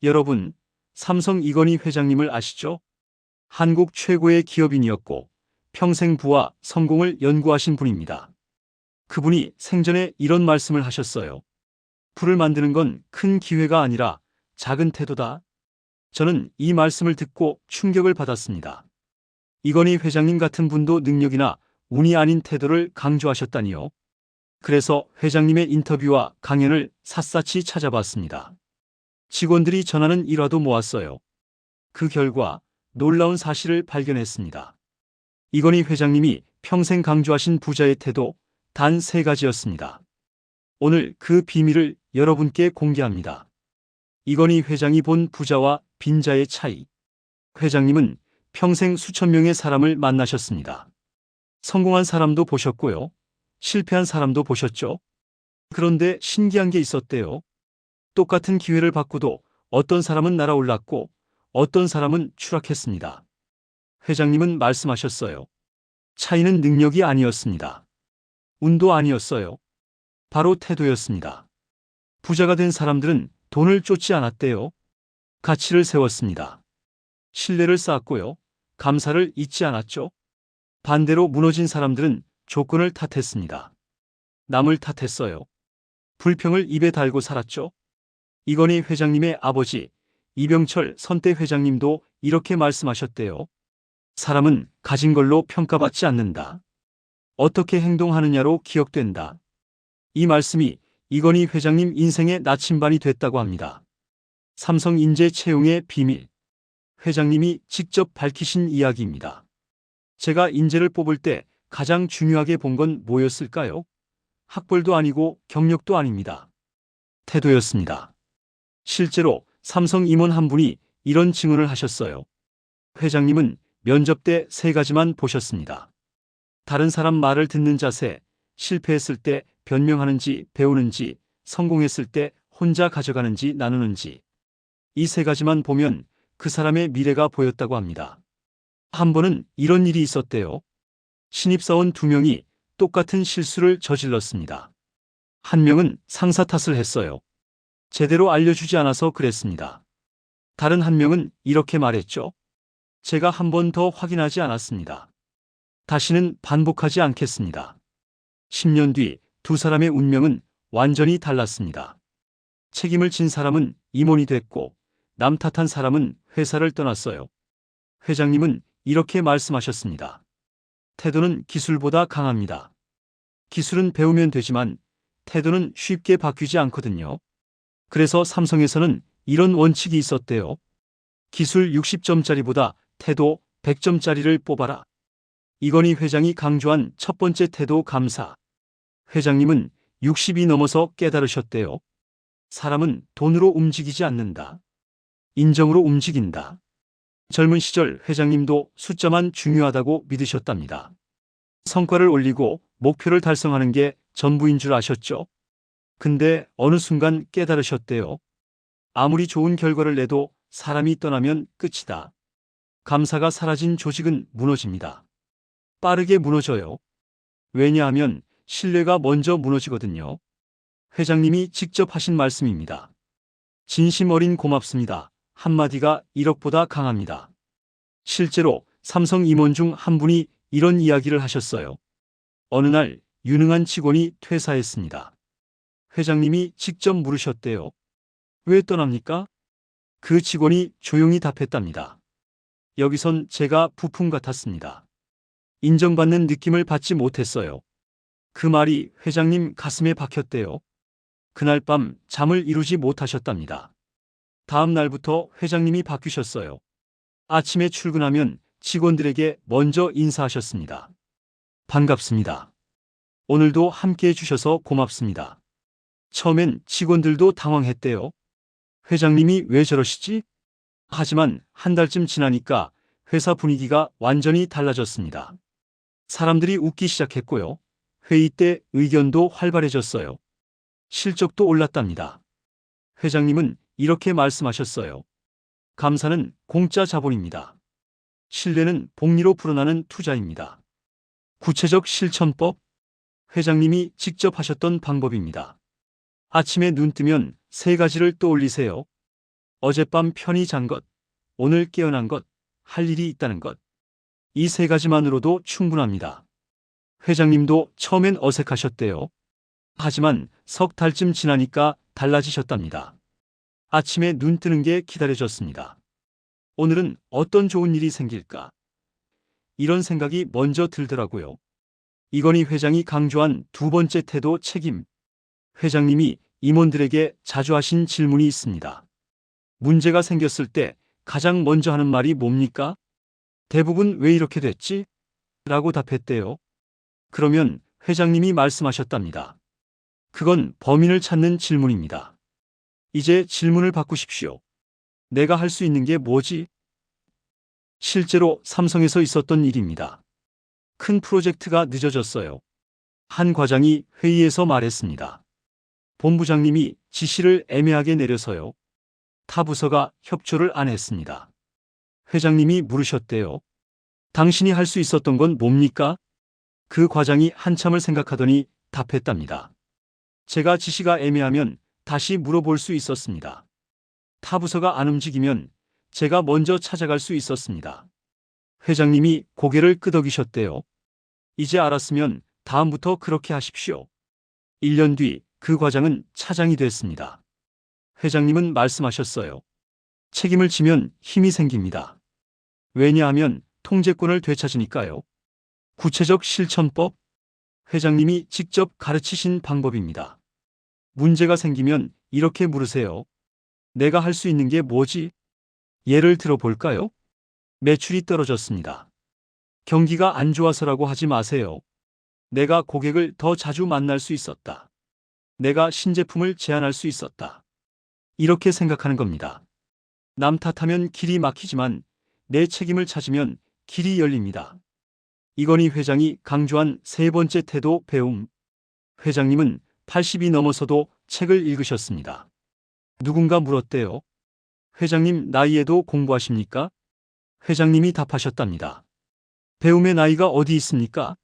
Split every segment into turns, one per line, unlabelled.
여러분, 삼성 이건희 회장님을 아시죠? 한국 최고의 기업인이었고 평생 부와 성공을 연구하신 분입니다. 그분이 생전에 이런 말씀을 하셨어요. 부를 만드는 건 큰 기회가 아니라 작은 태도다. 저는 이 말씀을 듣고 충격을 받았습니다. 이건희 회장님 같은 분도 능력이나 운이 아닌 태도를 강조하셨다니요. 그래서 회장님의 인터뷰와 강연을 샅샅이 찾아봤습니다. 직원들이 전하는 일화도 모았어요. 그 결과 놀라운 사실을 발견했습니다. 이건희 회장님이 평생 강조하신 부자의 태도 단 3가지였습니다. 오늘 그 비밀을 여러분께 공개합니다. 이건희 회장이 본 부자와 빈자의 차이. 회장님은 평생 수천 명의 사람을 만나셨습니다. 성공한 사람도 보셨고요. 실패한 사람도 보셨죠? 그런데 신기한 게 있었대요. 똑같은 기회를 받고도 어떤 사람은 날아올랐고 어떤 사람은 추락했습니다. 회장님은 말씀하셨어요. 차이는 능력이 아니었습니다. 운도 아니었어요. 바로 태도였습니다. 부자가 된 사람들은 돈을 쫓지 않았대요. 가치를 세웠습니다. 신뢰를 쌓았고요. 감사를 잊지 않았죠. 반대로 무너진 사람들은 조건을 탓했습니다. 남을 탓했어요. 불평을 입에 달고 살았죠. 이건희 회장님의 아버지 이병철 선대 회장님도 이렇게 말씀하셨대요. 사람은 가진 걸로 평가받지 않는다. 어떻게 행동하느냐로 기억된다. 이 말씀이 이건희 회장님 인생의 나침반이 됐다고 합니다. 삼성 인재 채용의 비밀. 회장님이 직접 밝히신 이야기입니다. 제가 인재를 뽑을 때 가장 중요하게 본 건 뭐였을까요? 학벌도 아니고 경력도 아닙니다. 태도였습니다. 실제로 삼성 임원 한 분이 이런 증언을 하셨어요. 회장님은 면접 때 3가지만 보셨습니다. 다른 사람 말을 듣는 자세, 실패했을 때 변명하는지 배우는지, 성공했을 때 혼자 가져가는지 나누는지. 이 3가지만 보면 그 사람의 미래가 보였다고 합니다. 한 번은 이런 일이 있었대요. 신입사원 2명이 똑같은 실수를 저질렀습니다. 한 명은 상사 탓을 했어요. 제대로 알려주지 않아서 그랬습니다. 다른 한 명은 이렇게 말했죠. 제가 한 번 더 확인하지 않았습니다. 다시는 반복하지 않겠습니다. 10년 뒤 2사람의 운명은 완전히 달랐습니다. 책임을 진 사람은 임원이 됐고 남 탓한 사람은 회사를 떠났어요. 회장님은 이렇게 말씀하셨습니다. 태도는 기술보다 강합니다. 기술은 배우면 되지만 태도는 쉽게 바뀌지 않거든요. 그래서 삼성에서는 이런 원칙이 있었대요. 기술 60점짜리보다 태도 100점짜리를 뽑아라. 이건희 회장이 강조한 첫 번째 태도 감사. 회장님은 60이 넘어서 깨달으셨대요. 사람은 돈으로 움직이지 않는다. 인정으로 움직인다. 젊은 시절 회장님도 숫자만 중요하다고 믿으셨답니다. 성과를 올리고 목표를 달성하는 게 전부인 줄 아셨죠? 근데 어느 순간 깨달으셨대요. 아무리 좋은 결과를 내도 사람이 떠나면 끝이다. 감사가 사라진 조직은 무너집니다. 빠르게 무너져요. 왜냐하면 신뢰가 먼저 무너지거든요. 회장님이 직접 하신 말씀입니다. 진심 어린 고맙습니다. 한마디가 1억보다 강합니다. 실제로 삼성 임원 중 한 분이 이런 이야기를 하셨어요. 어느 날 유능한 직원이 퇴사했습니다. 회장님이 직접 물으셨대요. 왜 떠납니까? 그 직원이 조용히 답했답니다. 여기선 제가 부품 같았습니다. 인정받는 느낌을 받지 못했어요. 그 말이 회장님 가슴에 박혔대요. 그날 밤 잠을 이루지 못하셨답니다. 다음 날부터 회장님이 바뀌셨어요. 아침에 출근하면 직원들에게 먼저 인사하셨습니다. 반갑습니다. 오늘도 함께 해주셔서 고맙습니다. 처음엔 직원들도 당황했대요. 회장님이 왜 저러시지? 하지만 한 달쯤 지나니까 회사 분위기가 완전히 달라졌습니다. 사람들이 웃기 시작했고요. 회의 때 의견도 활발해졌어요. 실적도 올랐답니다. 회장님은 이렇게 말씀하셨어요. 감사는 공짜 자본입니다. 신뢰는 복리로 불어나는 투자입니다. 구체적 실천법. 회장님이 직접 하셨던 방법입니다. 아침에 눈 뜨면 3가지를 떠올리세요. 어젯밤 편히 잔 것, 오늘 깨어난 것, 할 일이 있다는 것. 이 세 가지만으로도 충분합니다. 회장님도 처음엔 어색하셨대요. 하지만 석 달쯤 지나니까 달라지셨답니다. 아침에 눈 뜨는 게 기다려졌습니다. 오늘은 어떤 좋은 일이 생길까? 이런 생각이 먼저 들더라고요. 이건희 회장이 강조한 두 번째 태도 책임. 회장님이 임원들에게 자주 하신 질문이 있습니다. 문제가 생겼을 때 가장 먼저 하는 말이 뭡니까? 대부분 왜 이렇게 됐지? 라고 답했대요. 그러면 회장님이 말씀하셨답니다. 그건 범인을 찾는 질문입니다. 이제 질문을 바꾸십시오. 내가 할 수 있는 게 뭐지? 실제로 삼성에서 있었던 일입니다. 큰 프로젝트가 늦어졌어요. 한 과장이 회의에서 말했습니다. 본부장님이 지시를 애매하게 내려서요. 타 부서가 협조를 안 했습니다. 회장님이 물으셨대요. 당신이 할 수 있었던 건 뭡니까? 그 과장이 한참을 생각하더니 답했답니다. 제가 지시가 애매하면 다시 물어볼 수 있었습니다. 타 부서가 안 움직이면 제가 먼저 찾아갈 수 있었습니다. 회장님이 고개를 끄덕이셨대요. 이제 알았으면 다음부터 그렇게 하십시오. 1년 뒤 그 과장은 차장이 됐습니다. 회장님은 말씀하셨어요. 책임을 지면 힘이 생깁니다. 왜냐하면 통제권을 되찾으니까요. 구체적 실천법? 회장님이 직접 가르치신 방법입니다. 문제가 생기면 이렇게 물으세요. 내가 할 수 있는 게 뭐지? 예를 들어 볼까요? 매출이 떨어졌습니다. 경기가 안 좋아서라고 하지 마세요. 내가 고객을 더 자주 만날 수 있었다. 내가 신제품을 제안할 수 있었다. 이렇게 생각하는 겁니다. 남 탓하면 길이 막히지만 내 책임을 찾으면 길이 열립니다. 이건희 회장이 강조한 세 번째 태도 배움. 회장님은 80이 넘어서도 책을 읽으셨습니다. 누군가 물었대요. 회장님 나이에도 공부하십니까? 회장님이 답하셨답니다. 배움의 나이가 어디 있습니까?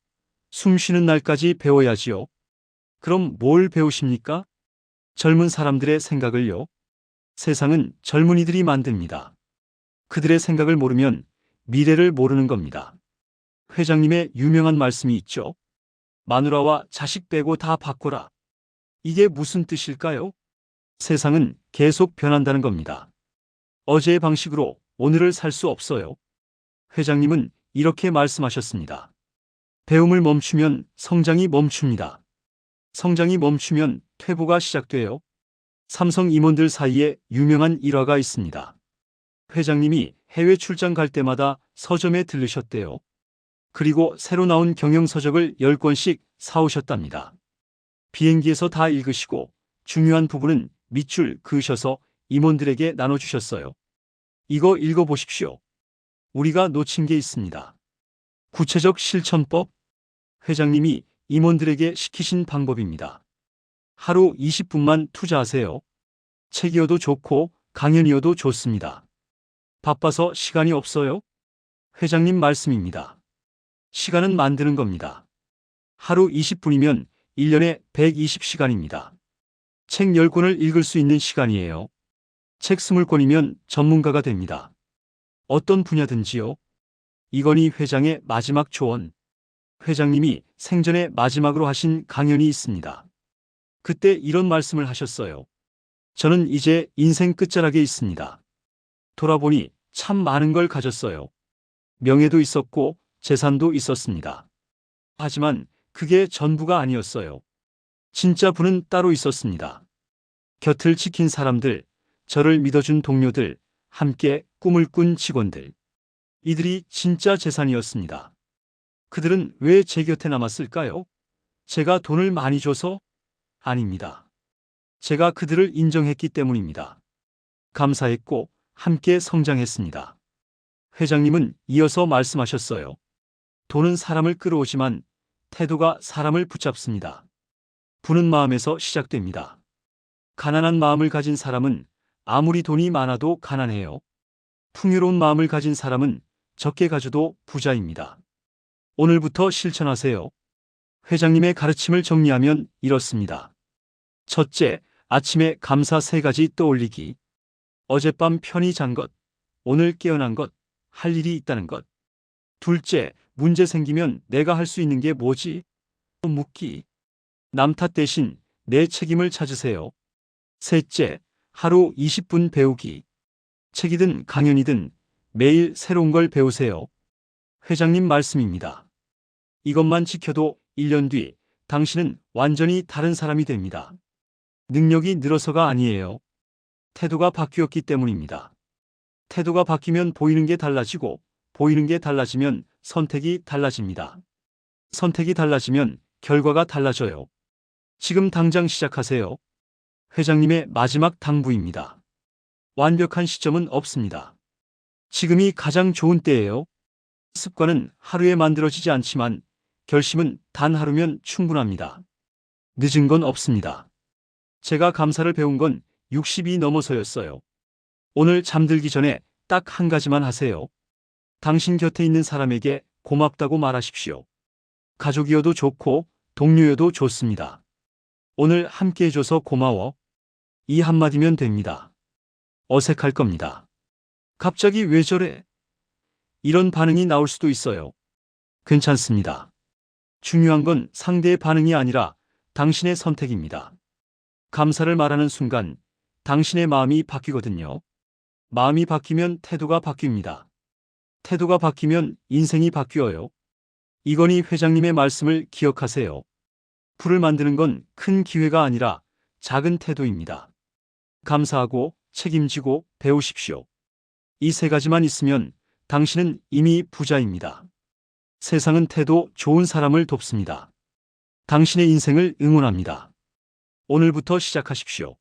숨 쉬는 날까지 배워야지요. 그럼 뭘 배우십니까? 젊은 사람들의 생각을요. 세상은 젊은이들이 만듭니다. 그들의 생각을 모르면 미래를 모르는 겁니다. 회장님의 유명한 말씀이 있죠. 마누라와 자식 빼고 다 바꿔라. 이게 무슨 뜻일까요? 세상은 계속 변한다는 겁니다. 어제의 방식으로 오늘을 살 수 없어요. 회장님은 이렇게 말씀하셨습니다. 배움을 멈추면 성장이 멈춥니다. 성장이 멈추면 퇴보가 시작돼요. 삼성 임원들 사이에 유명한 일화가 있습니다. 회장님이 해외 출장 갈 때마다 서점에 들르셨대요. 그리고 새로 나온 경영서적을 10권씩 사오셨답니다. 비행기에서 다 읽으시고 중요한 부분은 밑줄 그으셔서 임원들에게 나눠주셨어요. 이거 읽어보십시오. 우리가 놓친 게 있습니다. 구체적 실천법? 회장님이 임원들에게 시키신 방법입니다. 하루 20분만 투자하세요. 책이어도 좋고 강연이어도 좋습니다. 바빠서 시간이 없어요? 회장님 말씀입니다. 시간은 만드는 겁니다. 하루 20분이면 1년에 120시간입니다. 책 10권을 읽을 수 있는 시간이에요. 책 20권이면 전문가가 됩니다. 어떤 분야든지요. 이건희 회장의 마지막 조언. 회장님이 생전에 마지막으로 하신 강연이 있습니다. 그때 이런 말씀을 하셨어요. 저는 이제 인생 끝자락에 있습니다. 돌아보니 참 많은 걸 가졌어요. 명예도 있었고 재산도 있었습니다. 하지만 그게 전부가 아니었어요. 진짜 부는 따로 있었습니다. 곁을 지킨 사람들, 저를 믿어준 동료들, 함께 꿈을 꾼 직원들. 이들이 진짜 재산이었습니다. 그들은 왜 제 곁에 남았을까요? 제가 돈을 많이 줘서? 아닙니다. 제가 그들을 인정했기 때문입니다. 감사했고 함께 성장했습니다. 회장님은 이어서 말씀하셨어요. 돈은 사람을 끌어오지만 태도가 사람을 붙잡습니다. 부는 마음에서 시작됩니다. 가난한 마음을 가진 사람은 아무리 돈이 많아도 가난해요. 풍요로운 마음을 가진 사람은 적게 가져도 부자입니다. 오늘부터 실천하세요. 회장님의 가르침을 정리하면 이렇습니다. 첫째, 아침에 감사 3가지 떠올리기. 어젯밤 편히 잔 것, 오늘 깨어난 것, 할 일이 있다는 것. 둘째, 문제 생기면 내가 할 수 있는 게 뭐지? 묻기. 남 탓 대신 내 책임을 찾으세요. 셋째, 하루 20분 배우기. 책이든 강연이든 매일 새로운 걸 배우세요. 회장님 말씀입니다. 이것만 지켜도 1년 뒤 당신은 완전히 다른 사람이 됩니다. 능력이 늘어서가 아니에요. 태도가 바뀌었기 때문입니다. 태도가 바뀌면 보이는 게 달라지고, 보이는 게 달라지면 선택이 달라집니다. 선택이 달라지면 결과가 달라져요. 지금 당장 시작하세요. 회장님의 마지막 당부입니다. 완벽한 시점은 없습니다. 지금이 가장 좋은 때예요. 습관은 하루에 만들어지지 않지만 결심은 단 하루면 충분합니다. 늦은 건 없습니다. 제가 감사를 배운 건 60이 넘어서였어요. 오늘 잠들기 전에 딱 한 가지만 하세요. 당신 곁에 있는 사람에게 고맙다고 말하십시오. 가족이어도 좋고 동료여도 좋습니다. 오늘 함께 해줘서 고마워. 이 한마디면 됩니다. 어색할 겁니다. 갑자기 왜 저래? 이런 반응이 나올 수도 있어요. 괜찮습니다. 중요한 건 상대의 반응이 아니라 당신의 선택입니다. 감사를 말하는 순간 당신의 마음이 바뀌거든요. 마음이 바뀌면 태도가 바뀝니다. 태도가 바뀌면 인생이 바뀌어요. 이건희 회장님의 말씀을 기억하세요. 불을 만드는 건 큰 기회가 아니라 작은 태도입니다. 감사하고 책임지고 배우십시오. 이 세 가지만 있으면 당신은 이미 부자입니다. 세상은 태도 좋은 사람을 돕습니다. 당신의 인생을 응원합니다. 오늘부터 시작하십시오.